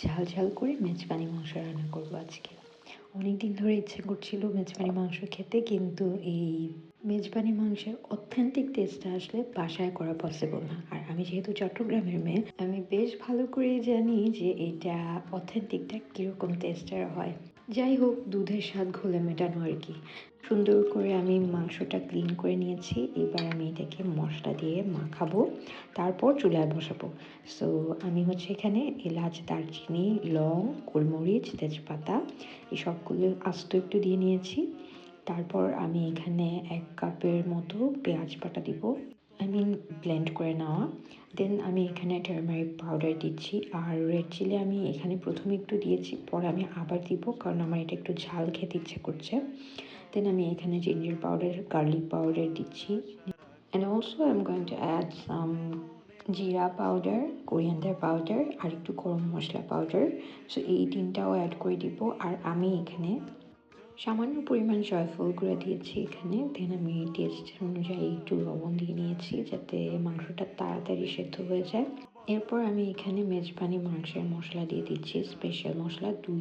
ঝাল ঝাল করে মেজবানি মাংস রান্না করবো আজকে। অনেকদিন ধরে ইচ্ছে করছিল মেজবানি মাংস খেতে, কিন্তু এই মেজবানি মাংসের অথেন্টিক টেস্টটা আসলে বাসায় করা পসিবল না। আর আমি যেহেতু চট্টগ্রামের মেয়ে, আমি বেশ ভালো করেই জানি যে এটা অথেন্টিকটা কীরকম টেস্টের হয়। যাই হোক, দুধের স্বাদ ঘোলে মেটানো আর কি। সুন্দর করে আমি মাংসটা ক্লিন করে নিয়েছি। এবার আমি এটাকে মশলা দিয়ে মাখাবো, তারপর চুলায় বসাবো। সো আমি হচ্ছে এখানে এলাচ, দারচিনি, লং, গোলমরিচ, তেজপাতা এই সবগুলো আস্ত একটু দিয়ে নিয়েছি। তারপর আমি এখানে 1 কাপের মতো পেঁয়াজ বাটা দিব, আই মিন ব্লেন্ড করে নেওয়া। দেন আমি এখানে টারমারিক পাউডার দিচ্ছি, আর রেড চিলি আমি এখানে প্রথমে একটু দিয়েছি, পরে আমি আবার দিব কারণ আমার এটা একটু ঝাল খেতে ইচ্ছে করছে। দেন আমি এখানে জিঞ্জার পাউডার, গার্লিক পাউডার দিচ্ছি, and also I am going to add some jeera powder, coriander powder আর একটু গরম মশলা পাউডার। সো এই তিনটাও অ্যাড করে দিব। আর আমি এখানে সামান্য পরিমাণ জয়ফল গুঁড়া দিয়েছি এখানে। দেন আমি টেস্ট অনুযায়ী একটু লবণ দিয়ে নিয়েছি যাতে মাংসটা তাড়াতাড়ি সেদ্ধ হয়ে যায়। এরপর আমি এখানে মেজবানি মাংসের মশলা দিয়ে দিচ্ছি, স্পেশাল মশলা 2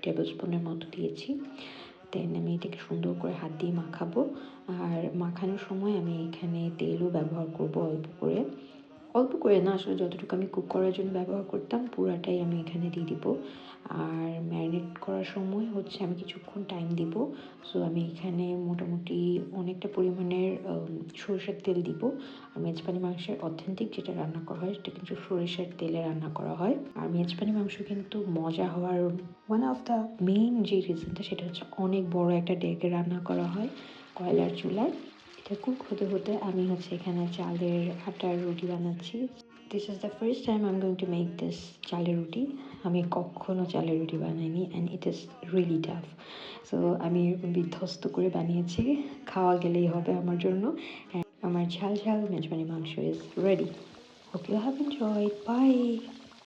টেবিল স্পুনের মতো দিয়েছি। দেন আমি এটাকে সুন্দর করে হাত দিয়ে মাখাবো। আর মাখানোর সময় আমি এখানে তেলও ব্যবহার করব অল্প করে। অল্প করে না, আসলে যতটুকু আমি কুক করার জন্য ব্যবহার করতাম পুরাটাই আমি এখানে দিয়ে দিব। আর ম্যারিনেট করার সময় হচ্ছে আমি কিছুক্ষণ টাইম দিব। সো আমি এখানে মোটামুটি অনেকটা পরিমাণের সরিষার তেল দিব। আর মেজবানি মাংসের অথেন্টিক যেটা রান্না করা হয় সেটা কিন্তু সরিষার তেলে রান্না করা হয়। আর মেজবানি মাংস কিন্তু মজা হওয়ার ওয়ান অফ দ্য মেইন যে রিজনটা সেটা হচ্ছে অনেক বড় একটা ডেকে রান্না করা হয় কয়লার চুলায়। এটা কুক হতে হতে আমি হচ্ছে এখানে চালের আটার রুটি বানাচ্ছি। This is the first time I am going to make this চালের রুটি। আমি কখনো চালের রুটি বানাইনি, and it is really tough. So আমি এরকম বিধ্বস্ত করে বানিয়েছি, খাওয়া গেলেই হবে আমার জন্য। আমার ঝাল ঝাল মেজবানি মাংস is ready. Hope you have enjoyed. By.